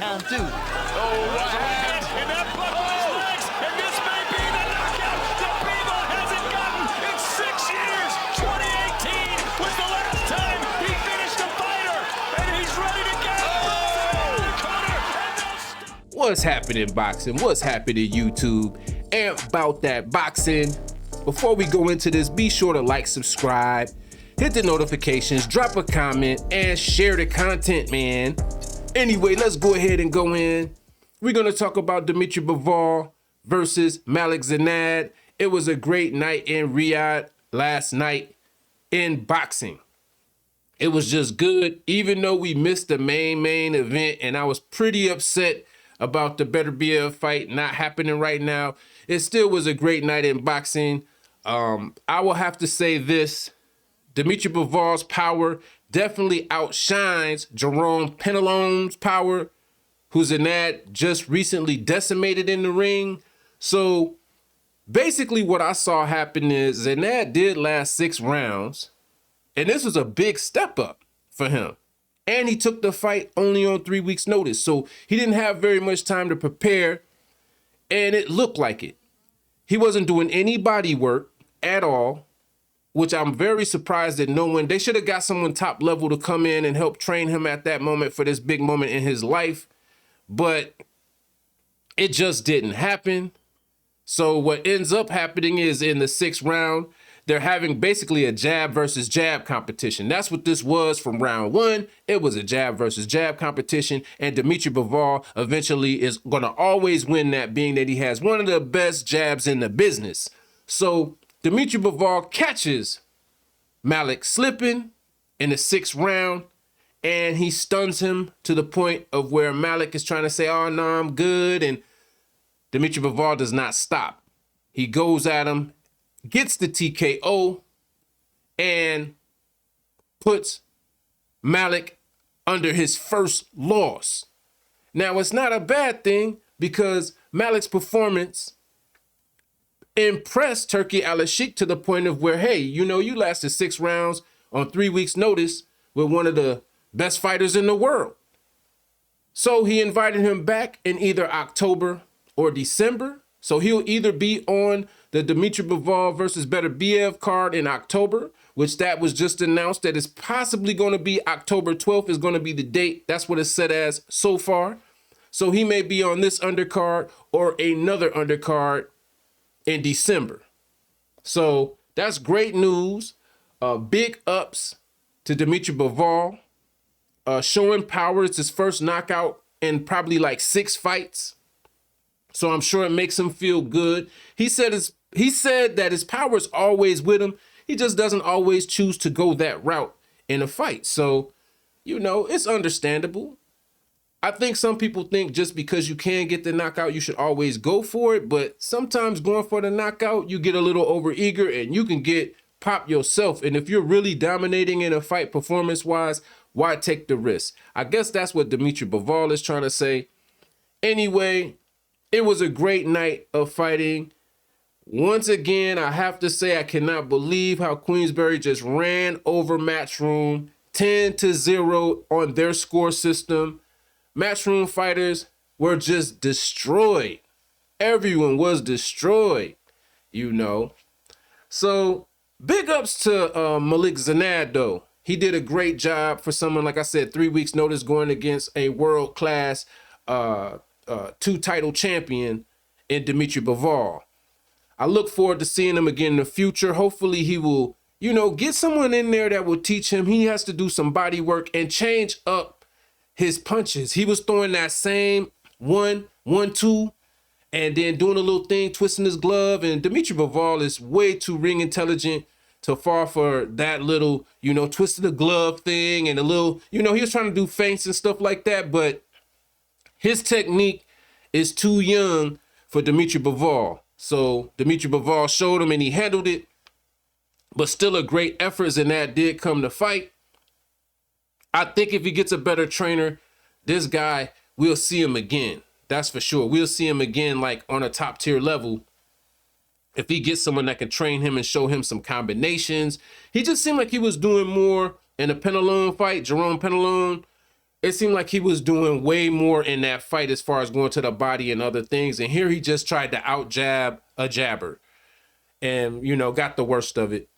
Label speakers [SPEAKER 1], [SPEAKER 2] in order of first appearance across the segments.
[SPEAKER 1] round two.
[SPEAKER 2] Oh, what happened? And that blood on his legs, and this may be the knockout that Bivol hasn't gotten in 6 years. 2018 was the last time he finished a fighter, and he's ready to go.
[SPEAKER 3] What's happening, boxing? What's happening, YouTube? And about that boxing, before we go into this, be sure to like, subscribe, hit the notifications, drop a comment, and share the content, man. Anyway, let's go ahead and go in. We're going to talk about Dmitry Bivol versus Malik Zinad. It was a great night in Riyadh last night in boxing. It was just good, even though we missed the main event, and I was pretty upset about the Better BF fight not happening right now. It still was a great night in boxing. I will have to say this. Dmitry Bivol's power definitely outshines Jerome Penelone's power, who Zinad just recently decimated in the ring. So basically what I saw happen is Zinad did last 6 rounds, and this was a big step up for him. And he took the fight only on 3 weeks' notice. So he didn't have very much time to prepare, and it looked like it. He wasn't doing any body work at all, which I'm very surprised that no one, they should have got someone top level to come in and help train him at that moment for this big moment in his life. But it just didn't happen. So what ends up happening is in the 6th round, they're having basically a jab versus jab competition. That's what this was from round 1. It was a jab versus jab competition, and Dmitry Bivol eventually is going to always win that, being that he has one of the best jabs in the business. So Dmitry Bivol catches Malik slipping in the 6th round, and he stuns him to the point of where Malik is trying to say, oh, no, I'm good, and Dmitry Bivol does not stop. He goes at him, gets the TKO, and puts Malik under his first loss. Now, it's not a bad thing because Malik's performance impressed Turki Al-Sheikh to the point of where, hey, you know, you lasted 6 rounds on 3 weeks' notice with one of the best fighters in the world. So he invited him back in either October or December. So he'll either be on the Dmitry Bivol versus Better BF card in October, which that was just announced that is possibly going to be October 12th is going to be the date. That's what it's set as so far. So he may be on this undercard or another undercard in December. So that's great news. Big ups to Dmitry Bivol. Showing power. It's his first knockout in probably like 6 fights. So I'm sure it makes him feel good. He said that his power is always with him. He just doesn't always choose to go that route in a fight. So, you know, it's understandable. I think some people think just because you can get the knockout, you should always go for it. But sometimes going for the knockout, you get a little overeager and you can get popped yourself. And if you're really dominating in a fight performance-wise, why take the risk? I guess that's what Dmitry Bivol is trying to say. Anyway, it was a great night of fighting. Once again, I have to say I cannot believe how Queensberry just ran over Matchroom 10-0 on their score system. Matchroom fighters were just destroyed. Everyone was destroyed, you know. So big ups to Malik Zinad, though. He did a great job for someone, like I said, 3 weeks notice going against a world-class 2-title champion in Dmitry Bivol. I look forward to seeing him again in the future. Hopefully he will, you know, get someone in there that will teach him. He has to do some body work and change up his punches. He was throwing that same 1-1-2 and then doing a little thing, twisting his glove. And Dmitry Bivol is way too ring intelligent to fall for that little, you know, twisting the glove thing and a little, you know, he was trying to do feints and stuff like that. But his technique is too young for Dmitry Bivol. So Dmitry Bivol showed him and he handled it. But still a great effort, and that did come to fight. I think if he gets a better trainer, this guy, we'll see him again. That's for sure. We'll see him again like on a top tier level. If he gets someone that can train him and show him some combinations. He just seemed like he was doing more in the Penelone fight, Jerome Penelone. it seemed like he was doing way more in that fight as far as going to the body and other things. And here he just tried to out jab a jabber and, you know, got the worst of it.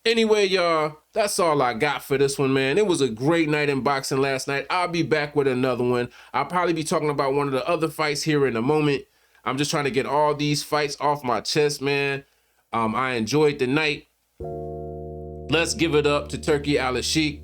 [SPEAKER 3] Anyway, y'all, that's all I got for this one, man. It was a great night in boxing last night. I'll be back with another one. I'll probably be talking about one of the other fights here in a moment. I'm just trying to get all these fights off my chest, man. I enjoyed the night. Let's give it up to Turki Al-Sheikh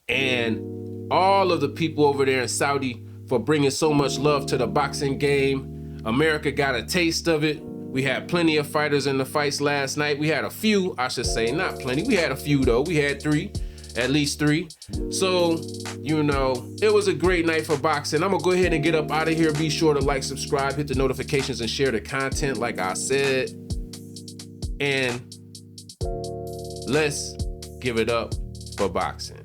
[SPEAKER 3] and all of the people over there in Saudi for bringing so much love to the boxing game. America got a taste of it. We had plenty of fighters in the fights last night. We had a few, I should say, not plenty. We had a few though. We had three, at least three. So, you know, it was a great night for boxing. I'm gonna go ahead and get up out of here. Be sure to like, subscribe, hit the notifications, and share the content like I said. And let's give it up for boxing.